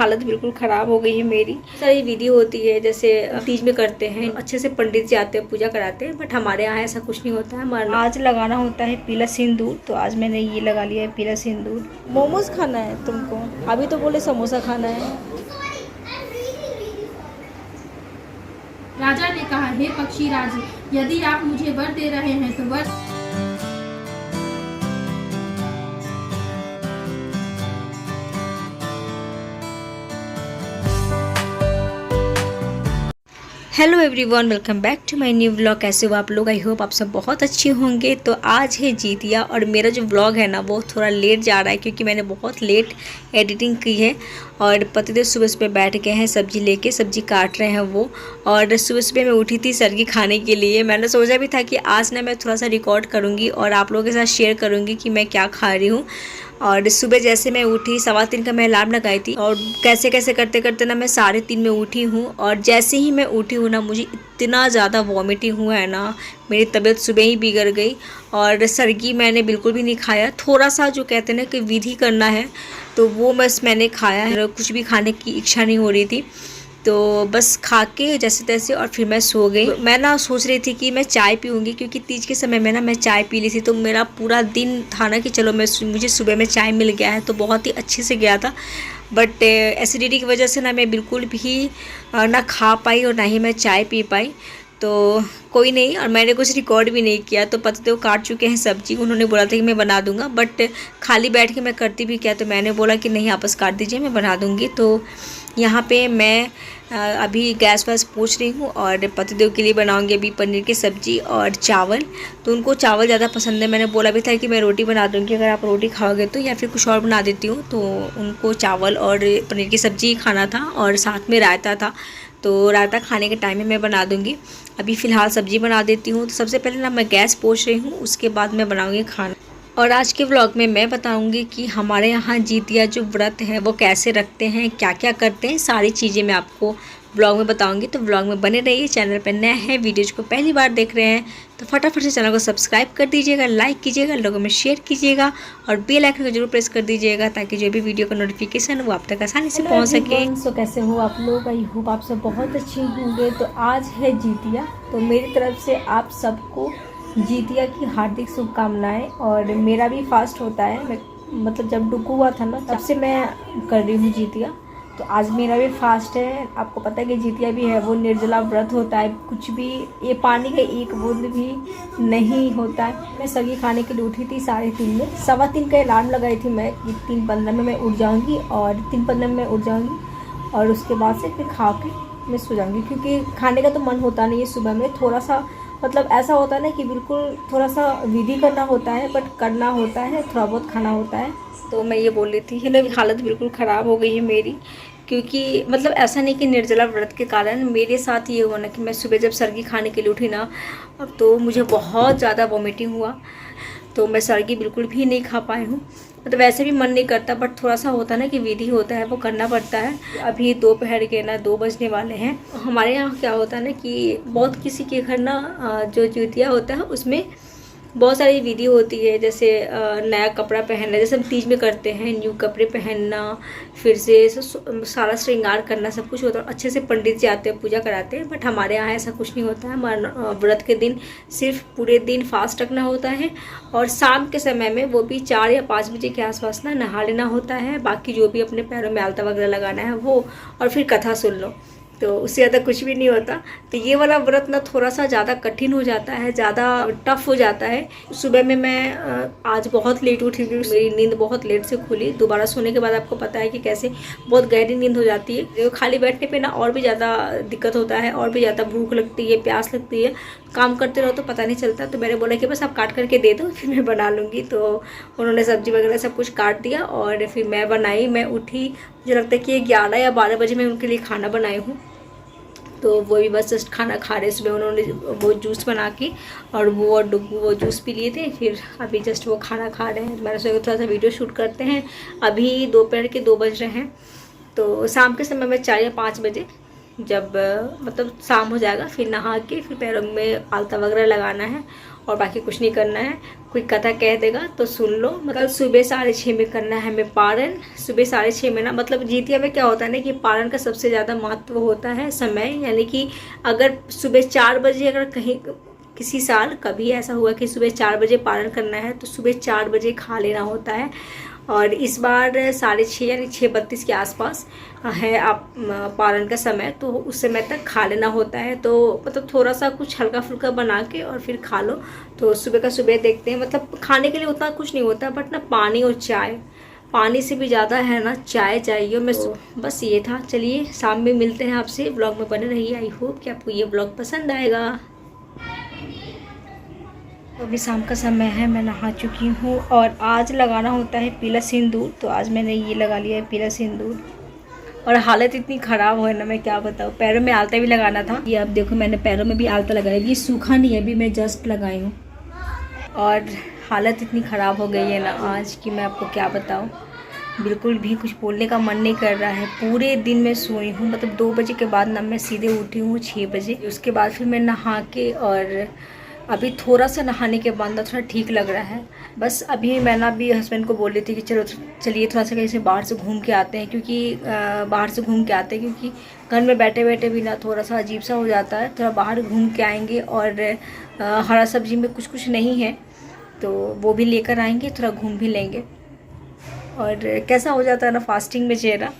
हालत बिल्कुल ख़राब हो गई है मेरी। सारी विधि होती है जैसे तीज में करते हैं, अच्छे से पंडित जी आते हैं पूजा कराते हैं, बट हमारे यहाँ ऐसा कुछ नहीं होता है। आज लगाना होता है पीला सिंदूर, तो आज मैंने ये लगा लिया है पीला सिंदूर। मोमोज खाना है तुमको? अभी तो बोले समोसा खाना है। राजा ने कहा, हे पक्षी राज, यदि आप मुझे वर दे रहे हैं तो वर। Hello everyone, welcome back to my new vlog. कैसे हो आप लोग? आई होप आप सब बहुत अच्छे होंगे। तो आज है जीतिया और मेरा जो व्लॉग है ना वो थोड़ा लेट जा रहा है क्योंकि मैंने बहुत लेट एडिटिंग की है। और पतिदेव सुबह सुबह बैठ गए हैं सब्जी लेके, सब्जी काट रहे हैं वो। और सुबह सुबह मैं उठी थी सरगी खाने के लिए। मैंने सोचा भी था कि आज ना मैं थोड़ा सा रिकॉर्ड करूँगी और आप लोगों के साथ शेयर करूँगी कि मैं क्या खा रही हूँ। और सुबह जैसे मैं उठी 3:15 का मैं अलार्म लगाई थी और कैसे कैसे करते करते ना मैं 3:30 में उठी हूँ। और जैसे ही मैं उठी हूँ ना मुझे इतना ज़्यादा वॉमिटिंग हुआ है ना, मेरी तबीयत सुबह ही बिगड़ गई। और सरगी मैंने बिल्कुल भी नहीं खाया। थोड़ा सा जो कहते हैं ना कि विधि करना है तो वो बस मैंने खाया है, कुछ भी खाने की इच्छा नहीं हो रही थी। तो बस खा के जैसे तैसे और फिर मैं सो गई। मैं ना सोच रही थी कि मैं चाय पीऊँगी क्योंकि तीज के समय में ना मैं चाय पी ली थी, तो मेरा पूरा दिन था ना कि चलो मुझे सुबह में चाय मिल गया है, तो बहुत ही अच्छे से गया था। बट एसिडिटी की वजह से ना मैं बिल्कुल भी ना खा पाई और ना ही मैं चाय पी पाई। तो कोई नहीं, और मैंने कुछ रिकॉर्ड भी नहीं किया। तो पतिदेव काट चुके हैं सब्जी, उन्होंने बोला था कि मैं बना दूंगा, बट खाली बैठ के मैं करती भी क्या, तो मैंने बोला कि नहीं आप बस काट दीजिए, मैं बना दूंगी। तो यहाँ पे मैं अभी गैस वैस पूछ रही हूँ और पतिदेव के लिए बनाऊंगी अभी पनीर की सब्ज़ी और चावल। तो उनको चावल ज़्यादा पसंद है। मैंने बोला भी था कि मैं रोटी बना दूँगी अगर आप रोटी खाओगे तो, या फिर कुछ और बना देती हूँ। तो उनको चावल और पनीर की सब्ज़ी खाना था और साथ में रायता था, तो रायता खाने के टाइम में मैं बना दूँगी। अभी फ़िलहाल सब्ज़ी बना देती हूँ। तो सबसे पहले ना मैं गैस पोंछ रही हूँ, उसके बाद मैं बनाऊँगी खाना। और आज के व्लॉग में मैं बताऊंगी कि हमारे यहाँ जीतिया जो व्रत है वो कैसे रखते हैं, क्या क्या करते हैं, सारी चीज़ें मैं आपको व्लॉग में बताऊंगी। तो व्लॉग में बने रहिए। चैनल पर नए हैं, वीडियोज़ को पहली बार देख रहे हैं तो फटाफट से चैनल को सब्सक्राइब कर दीजिएगा, लाइक कीजिएगा, लोगों में शेयर कीजिएगा और बेल आइकन को जरूर प्रेस कर दीजिएगा ताकि जो भी वीडियो का नोटिफिकेशन वो आप तक आसानी से पहुँच सके। सो कैसे हो आप लोग? आई होप आप सब बहुत अच्छे होंगे। तो आज है जीतिया, तो मेरी तरफ से आप सबको जीतिया की हार्दिक शुभकामनाएं। और मेरा भी फास्ट होता है, मैं मतलब जब डुगू हुआ था ना तब से मैं कर रही हूँ जीतिया। तो आज मेरा भी फास्ट है। आपको पता है कि जीतिया भी है वो निर्जला व्रत होता है, कुछ भी ये पानी का एक बूंद भी नहीं होता है। मैं सब्जी खाने के लिए उठी थी 3:30 में, 3:15 का अलार्म लगाई थी मैं कि 3:15 में मैं उठ जाऊँगी और 3:15 में मैं उठ जाऊँगी और उसके बाद से फिर खा के मैं सो जाऊँगी। क्योंकि खाने का तो मन होता नहीं है सुबह में, थोड़ा सा मतलब ऐसा होता है ना कि बिल्कुल थोड़ा सा विधि करना होता है, बट करना होता है, थोड़ा बहुत खाना होता है। तो मैं ये बोल रही थी कि ना हालत बिल्कुल ख़राब हो गई है मेरी, क्योंकि मतलब ऐसा नहीं कि निर्जला व्रत के कारण, मेरे साथ ये हुआ ना कि मैं सुबह जब सरगी खाने के लिए उठी ना अब तो मुझे बहुत ज़्यादा वॉमिटिंग हुआ। तो मैं सरगी बिल्कुल भी नहीं खा पाई हूँ। मतलब वैसे भी मन नहीं करता, बट थोड़ा सा होता है ना कि विधि होता है वो करना पड़ता है। अभी दोपहर के ना 2 बजने वाले हैं। हमारे यहाँ क्या होता है ना कि बहुत किसी के घर ना जो जीतिया होता है उसमें बहुत सारी विधि होती है, जैसे नया कपड़ा पहनना, जैसे हम तीज में करते हैं, न्यू कपड़े पहनना, फिर से सारा श्रृंगार करना, सब कुछ होता है। अच्छे से पंडित जी आते हैं पूजा कराते हैं, बट हमारे यहाँ ऐसा कुछ नहीं होता है। हमारा व्रत के दिन सिर्फ पूरे दिन फास्ट रखना होता है और शाम के समय में वो भी 4 या 5 बजे के आसपास ना नहा लेना होता है। बाकी जो भी अपने पैरों में आलता वगैरह लगाना है वो, और फिर कथा सुन लो, तो उससे ज़्यादा कुछ भी नहीं होता। तो ये वाला व्रत ना थोड़ा सा ज़्यादा कठिन हो जाता है, ज़्यादा टफ हो जाता है। सुबह में मैं आज बहुत लेट उठी, मेरी नींद बहुत लेट से खुली। दोबारा सोने के बाद आपको पता है कि कैसे बहुत गहरी नींद हो जाती है। खाली बैठने पे ना और भी ज़्यादा दिक्कत होता है, और भी ज़्यादा भूख लगती है, प्यास लगती है, काम करते रहो तो पता नहीं चलता। तो मैंने बोला कि बस आप काट करके दे दो फिर मैं बना लूँगी। तो उन्होंने सब्जी वगैरह सब कुछ काट दिया और फिर मैं बनाई। मैं उठी, मुझे लगता है कि 11 या 12 बजे मैं उनके लिए खाना बनाई हूँ। तो वो भी बस जस्ट खाना खा रहे। सुबह उन्होंने वो जूस बना के और वो और डुगू वो जूस पी लिए थे, फिर अभी जस्ट वो खाना खा रहे हैं। मैंने सोचा थोड़ा सा वीडियो शूट करते हैं। अभी दोपहर के 2 बज रहे हैं, तो शाम के समय में 4 या 5 बजे जब मतलब शाम हो जाएगा फिर नहा के फिर पैरों में आलता वगैरह लगाना है और बाकी कुछ नहीं करना है। कोई कथा कह देगा तो सुन लो। मतलब सुबह 6:30 में करना है हमें पारण। सुबह 6:30 में ना, मतलब जितिया में क्या होता है ना कि पारण का सबसे ज़्यादा महत्व होता है समय, यानी कि अगर सुबह 4 बजे, अगर कहीं किसी साल कभी ऐसा हुआ कि सुबह 4 बजे पारण करना है तो सुबह 4 बजे खा लेना होता है। और इस बार 6:30 यानी 6:32 के आसपास है आप पारण का समय, तो उस समय तक खा लेना होता है। तो मतलब थोड़ा सा कुछ हल्का फुल्का बना के और फिर खा लो। तो सुबह का सुबह देखते हैं, मतलब खाने के लिए उतना कुछ नहीं होता, बट ना पानी और चाय, पानी से भी ज़्यादा है ना चाय चाहिए। मैं बस ये था। चलिए शाम में मिलते हैं आपसे, ब्लॉग में बने रहिए। आई होप कि आपको ये ब्लॉग पसंद आएगा। तो अभी शाम का समय है, मैं नहा चुकी हूँ और आज लगाना होता है पीला सिंदूर। तो आज मैंने ये लगा लिया है पीला सिंदूर और हालत इतनी ख़राब है ना, मैं क्या बताऊँ। पैरों में आलता भी लगाना था, ये अब देखो मैंने पैरों में भी आलता लगाया। ये सूखा नहीं है, अभी मैं जस्ट लगाई हूँ और हालत इतनी ख़राब हो गई है ना आज कि मैं आपको क्या बताऊँ। बिल्कुल भी कुछ बोलने का मन नहीं कर रहा है। पूरे दिन मैं सोई हूँ, मतलब 2 बजे के बाद ना मैं सीधे उठी हूँ 6 बजे। उसके बाद फिर मैं नहा के, और अभी थोड़ा सा नहाने के बाद ना थोड़ा ठीक लग रहा है। बस अभी मैं ना भी हस्बैंड को बोल रही थी कि चलिए थोड़ा सा कहीं से बाहर से घूम के आते हैं, क्योंकि बाहर से घूम के आते हैं, क्योंकि घर में बैठे बैठे भी ना थोड़ा सा अजीब सा हो जाता है। थोड़ा बाहर घूम के आएंगे और हरा सब्जी में कुछ नहीं है तो वो भी लेकर आएंगे, थोड़ा घूम भी लेंगे। और कैसा हो जाता है ना फास्टिंग में चेहरा,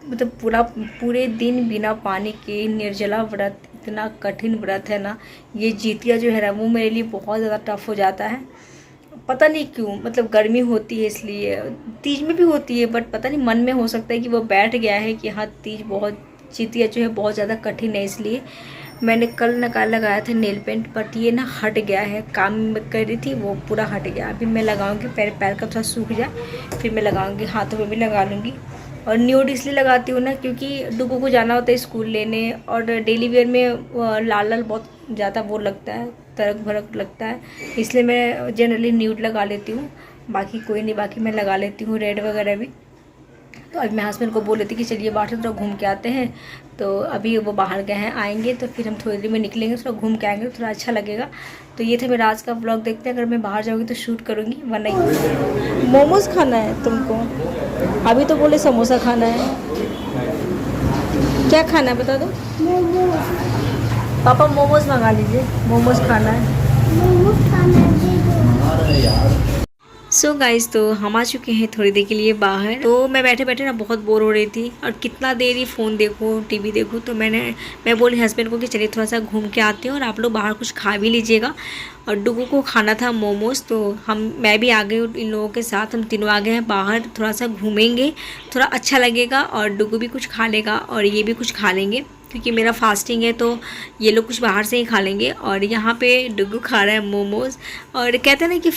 मतलब पूरे दिन बिना पानी के निर्जला व्रत, इतना कठिन व्रत है ना। ये जितिया जो है ना वो मेरे लिए बहुत ज़्यादा टफ हो जाता है। पता नहीं क्यों, मतलब गर्मी होती है इसलिए, तीज में भी होती है, बट पता नहीं मन में हो सकता है कि वो बैठ गया है कि हाँ तीज बहुत, जितिया जो है बहुत ज़्यादा कठिन है। इसलिए मैंने कल लगाया था नेल पेंट, बट ये ना हट गया है। काम में कर रही थी वो पूरा हट गया। अभी मैं लगाऊंगी, पैर का थोड़ा सूख जाए फिर मैं लगाऊंगी, हाथों में भी लगा लूँगी। और न्यूड इसलिए लगाती हूँ ना क्योंकि डुगू को जाना होता है स्कूल लेने, और डेली वेयर में लाल लाल बहुत ज़्यादा वो लगता है, तरक भरक लगता है, इसलिए मैं जनरली न्यूड लगा लेती हूँ। बाकी कोई नहीं, बाकी मैं लगा लेती हूँ रेड वगैरह भी। तो अभी मैं हस्बैंड को बोल रही थी कि चलिए बाहर से थोड़ा घूम के आते हैं। तो अभी वो बाहर गए हैं, आएंगे तो फिर हम थोड़ी देर में निकलेंगे, थोड़ा घूम के आएंगे, थोड़ा अच्छा लगेगा। तो ये था मेरा आज का ब्लॉग। देखते हैं, अगर मैं बाहर जाऊँगी तो शूट करूँगी, वरना मोमोज़ खाना है तुमको। अभी तो बोले समोसा खाना है, क्या खाना है बता दो। पापा मोमोज़ मंगा लीजिए, मोमोज़ खाना है। सो गाइस, तो हम आ चुके हैं थोड़ी देर के लिए बाहर। तो मैं बैठे बैठे ना बहुत बोर हो रही थी, और कितना देर ही फ़ोन देखूँ टीवी देखूँ। तो मैं बोली हस्बैंड को कि चलिए थोड़ा सा घूम के आते हैं और आप लोग बाहर कुछ खा भी लीजिएगा। और डुगू को खाना था मोमोज़, तो मैं भी आ गई हूँ इन लोगों के साथ। हम तीनों आ गए हैं बाहर, थोड़ा सा घूमेंगे, थोड़ा अच्छा लगेगा, और डुगू भी कुछ खा लेगा और ये भी कुछ खा लेंगे, क्योंकि मेरा फास्टिंग है तो ये लोग कुछ बाहर से ही खा लेंगे। और यहाँ पे डुगू खा रहा है मोमोज़। और कहते हैं ना कि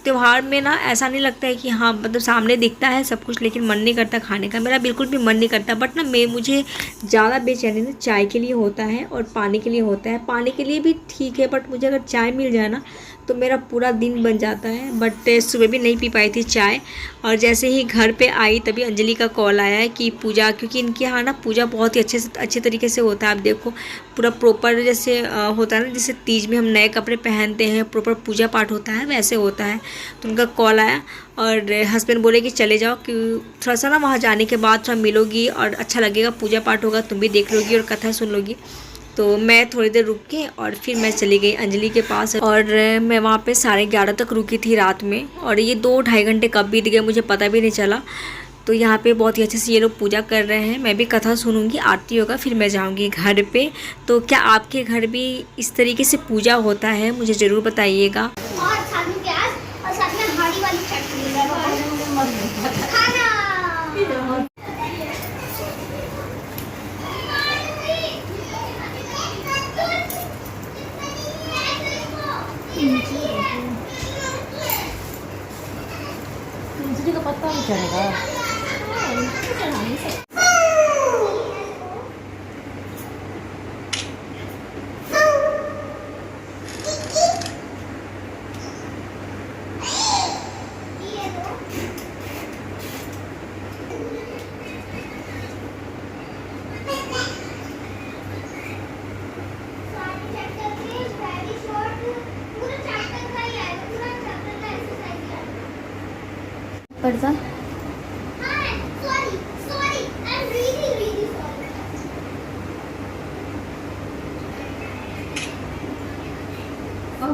त्यौहार में ना ऐसा नहीं लगता है कि हाँ, मतलब सामने दिखता है सब कुछ लेकिन मन नहीं करता खाने का। मेरा बिल्कुल भी मन नहीं करता, बट ना मुझे ज़्यादा बेचैनी ना चाय के लिए होता है और पानी के लिए होता है। पानी के लिए भी ठीक है, बट मुझे अगर चाय मिल जाए ना तो मेरा पूरा दिन बन जाता है। बट सुबह भी नहीं पी पाई थी चाय। और जैसे ही घर पे आई तभी अंजलि का कॉल आया है कि पूजा, क्योंकि इनके यहाँ ना पूजा बहुत ही अच्छे तरीके से होता है। आप देखो पूरा प्रॉपर जैसे होता है ना, जैसे तीज में हम नए कपड़े पहनते हैं, प्रॉपर पूजा पाठ होता है, वैसे होता है। तो उनका कॉल आया और हस्बैंड बोले कि चले जाओ, कि थोड़ा सा ना वहाँ जाने के बाद थोड़ा मिलोगी और अच्छा लगेगा, पूजा पाठ होगा, तुम भी देख लोगी और कथा सुन लोगी। तो मैं थोड़ी देर रुक के और फिर मैं चली गई अंजलि के पास। और मैं वहाँ पे 11:30 तक रुकी थी रात में, और ये 2-2.5 घंटे कब बीत गए मुझे पता भी नहीं चला। तो यहाँ पे बहुत ही अच्छे से ये लोग पूजा कर रहे हैं। मैं भी कथा सुनूंगी, आरती होगा, फिर मैं जाऊँगी घर पे। तो क्या आपके घर भी इस तरीके से पूजा होता है, मुझे ज़रूर बताइएगा। और साथ में प्याज और साथ में हरी वाली चटनी खाना। तुलसी का पत्ता भी चढ़ेगा।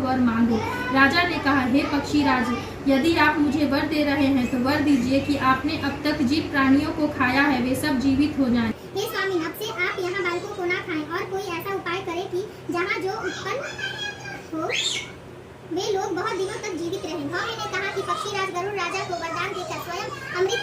वर मांगो। राजा ने कहा, हे पक्षीराज, यदि आप मुझे वर दे रहे हैं तो वर दीजिए कि आपने अब तक जिन प्राणियों को खाया है वे सब जीवित हो जाएं। हे स्वामी, अब से आप यहाँ बालकों को ना खाएं और कोई ऐसा उपाय करें कि जहाँ जो उत्पन्न हो वे लोग बहुत दिनों तक जीवित रहें। भौम ने कहा कि पक्षीराज गरुड़ राजा को वरदान देकर स्वयं अमृत